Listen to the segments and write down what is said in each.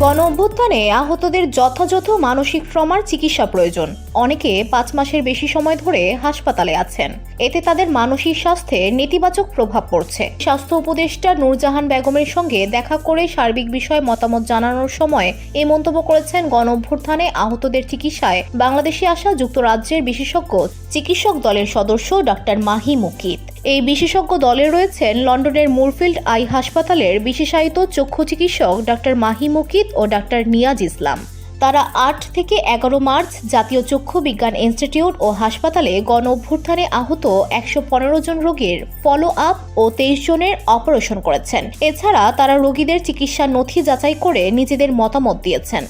গণঅভ্যুত্থানে আহতদের যথাযথ মানসিক ট্রমার চিকিৎসা প্রয়োজন। অনেকে 5 মাসের বেশি সময় ধরে হাসপাতালে আছেন। এতে তাদের মানসিক স্বাস্থ্যে নেতিবাচক প্রভাব পড়ছে। স্বাস্থ্য উপদেষ্টা নূরজাহান বেগমের সঙ্গে দেখা করে সার্বিক বিষয়ে মতামত জানানোর সময় এই মন্তব্য করেছেন গণঅভ্যুত্থানে আহতদের চিকিৎসায় বাংলাদেশে আসা যুক্তরাজ্যের বিশেষজ্ঞ চিকিৎসক দলের সদস্য ডাক্তার মাহি মুকিত। এই বিশেষজ্ঞ দলে রয়েছেন লন্ডনের মুরফিল্ড আই হাসপাতালের বিশেষায়িত চক্ষু চিকিৎসক ডাক্তার মাহি মুকিত ও ডাক্তার নিয়াজ ইসলাম। তারা 8 থেকে 11 মার্চ জাতীয় চক্ষু বিজ্ঞান ইনস্টিটিউট ও হাসপাতালে গণঅভ্যুত্থানে আহত 115 জন রোগীর ফলো আপ ও 23 জনের অপারেশন করেছেন। এছাড়া তারা রোগীদের চিকিৎসার নথি যাচাই করে নিজেদের মতামত দিয়েছেন।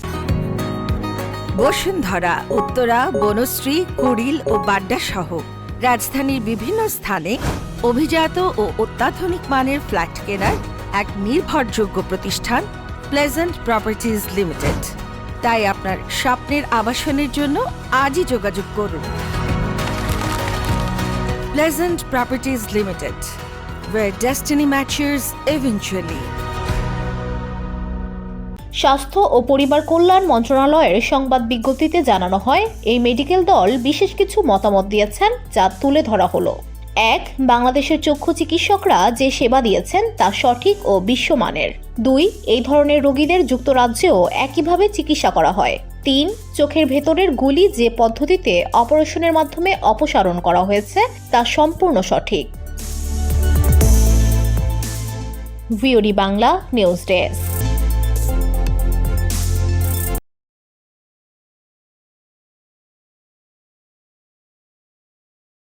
বসুন্ধরা, উত্তরা, বনশ্রী, কুড়িল ও বাড্ডা সহ রাজধানীর বিভিন্ন স্থানে অভিজাত ও অত্যাধুনিক মানের ফ্ল্যাট কেনার এক নির্ভরযোগ্য প্রতিষ্ঠান প্লেজেন্ট প্রপার্টিজ লিমিটেড। তাই আপনার স্বপ্নের আবাসনের জন্য আজই যোগাযোগ করুন। Pleasant properties limited, where destiny matches eventually। স্বাস্থ্য ও পরিবার কল্যাণ মন্ত্রণালয়ের সংবাদ বিজ্ঞপ্তিতে জানানো হয়, এই মেডিকেল দল বিশেষ কিছু মতামত দিয়েছেন, যা তুলে ধরা হলো। 1. বাংলাদেশের চক্ষু চিকিৎসকরা যে সেবা দিয়েছেন তা সঠিক ও বিশ্বমানের। 2. এই ধরনের রোগীদের যুক্তরাজ্যেও একইভাবে চিকিৎসা করা হয়। 3. চোখের ভেতরের গুলি যে পদ্ধতিতে অপারেশনের মাধ্যমে অপসারণ করা হয়েছে তা সম্পূর্ণ সঠিক। VOD Bangla news desk.